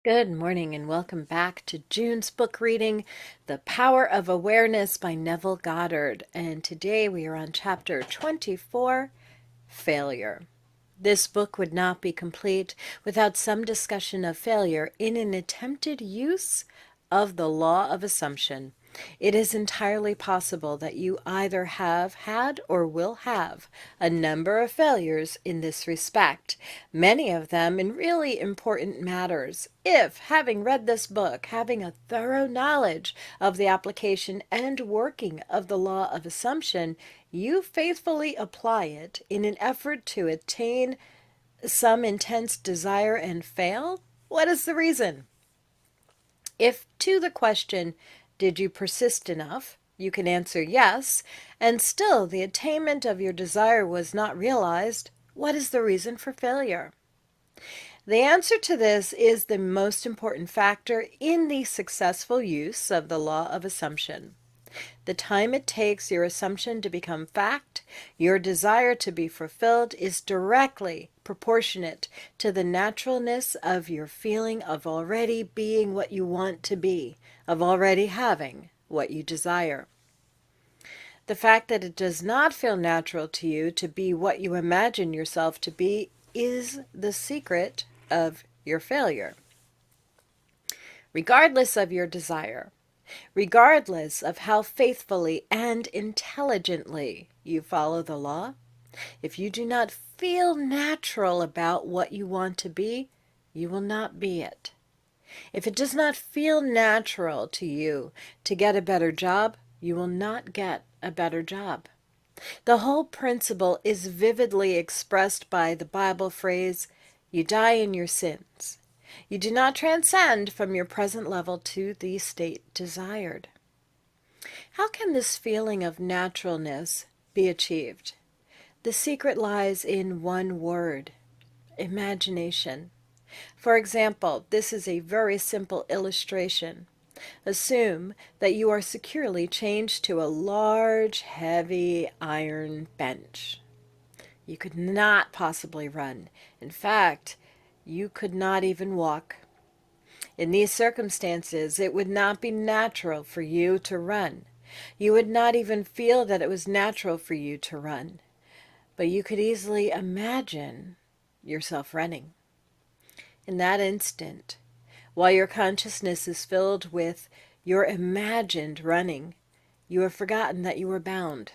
Good morning and welcome back to June's book reading, The Power of Awareness by Neville Goddard. And today we are on chapter 24, Failure. This book would not be complete without some discussion of failure in an attempted use of the law of assumption. It is entirely possible that you either have had or will have a number of failures in this respect, many of them in really important matters. If, having read this book, having a thorough knowledge of the application and working of the law of assumption, you faithfully apply it in an effort to attain some intense desire and fail, what is the reason? If to the question, did you persist enough? You can answer yes, and still the attainment of your desire was not realized. What is the reason for failure? The answer to this is the most important factor in the successful use of the law of assumption. The time it takes your assumption to become fact, your desire to be fulfilled, is directly proportionate to the naturalness of your feeling of already being what you want to be, of already having what you desire. The fact that it does not feel natural to you to be what you imagine yourself to be is the secret of your failure. Regardless of your desire, regardless of how faithfully and intelligently you follow the law, if you do not feel natural about what you want to be, you will not be it. If it does not feel natural to you to get a better job, you will not get a better job. The whole principle is vividly expressed by the Bible phrase, "You die in your sins." You do not transcend from your present level to the state desired. How can this feeling of naturalness be achieved? The secret lies in one word: imagination. For example, this is a very simple illustration. Assume that you are securely chained to a large, heavy iron bench. You could not possibly run. In fact, you could not even walk. In these circumstances, it would not be natural for you to run. You would not even feel that it was natural for you to run. But you could easily imagine yourself running. In that instant, while your consciousness is filled with your imagined running, you have forgotten that you were bound.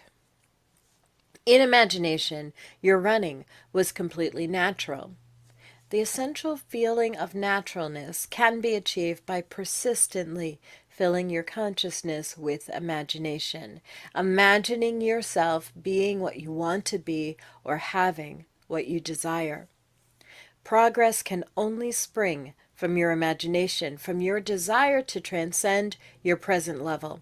In imagination, your running was completely natural. The essential feeling of naturalness can be achieved by persistently filling your consciousness with imagination, imagining yourself being what you want to be or having what you desire. Progress can only spring from your imagination, from your desire to transcend your present level.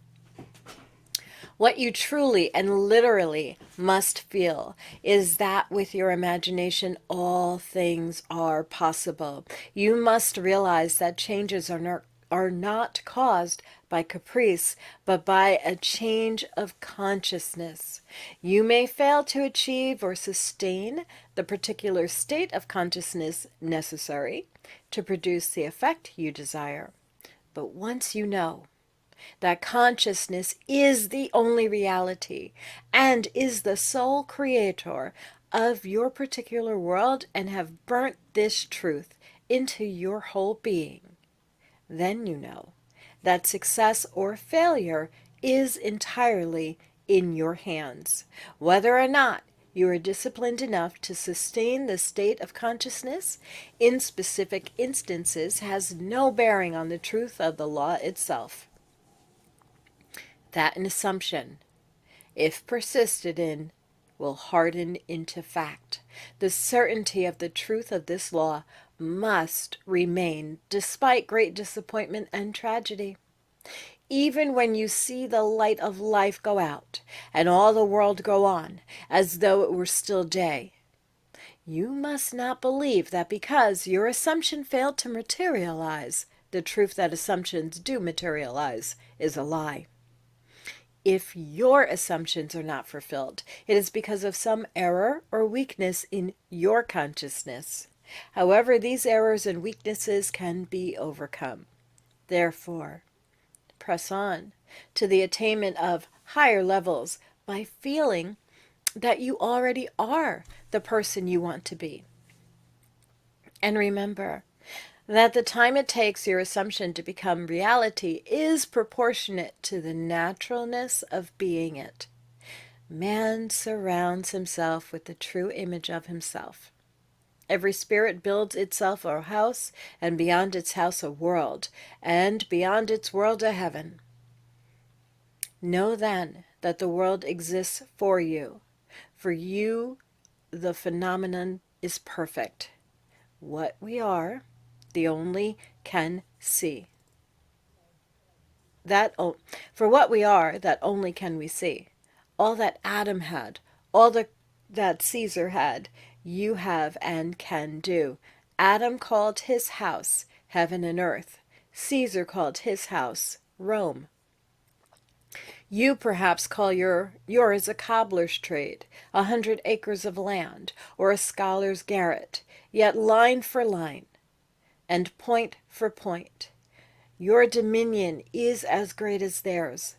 What you truly and literally must feel is that with your imagination, all things are possible. You must realize that changes are not caused by caprice, but by a change of consciousness. You may fail to achieve or sustain the particular state of consciousness necessary to produce the effect you desire. But once you know that consciousness is the only reality and is the sole creator of your particular world and have burnt this truth into your whole being, then you know that success or failure is entirely in your hands. Whether or not you are disciplined enough to sustain the state of consciousness in specific instances has no bearing on the truth of the law itself. That an assumption, if persisted in, will harden into fact. The certainty of the truth of this law must remain despite great disappointment and tragedy. Even when you see the light of life go out and all the world go on as though it were still day, you must not believe that because your assumption failed to materialize, the truth that assumptions do materialize is a lie. If your assumptions are not fulfilled, it is because of some error or weakness in your consciousness. However, these errors and weaknesses can be overcome. Therefore, press on to the attainment of higher levels by feeling that you already are the person you want to be. And remember that the time it takes your assumption to become reality is proportionate to the naturalness of being it. Man surrounds himself with the true image of himself. Every spirit builds itself a house, and beyond its house a world, and beyond its world a heaven. Know then that the world exists for you. For you, the phenomenon is perfect. What we are, the only can see. For what we are, that only can we see. All that Adam had, that Caesar had, you have and can do. Adam called his house heaven and earth. Caesar called his house Rome. You perhaps call yours a cobbler's trade, 100 acres of land, or a scholar's garret, yet line for line, and point for point, your dominion is as great as theirs,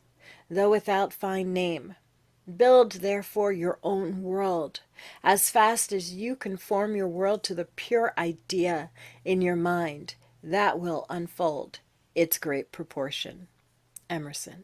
though without fine name. Build, therefore, your own world. As fast as you conform your world to the pure idea in your mind, that will unfold its great proportion. Emerson.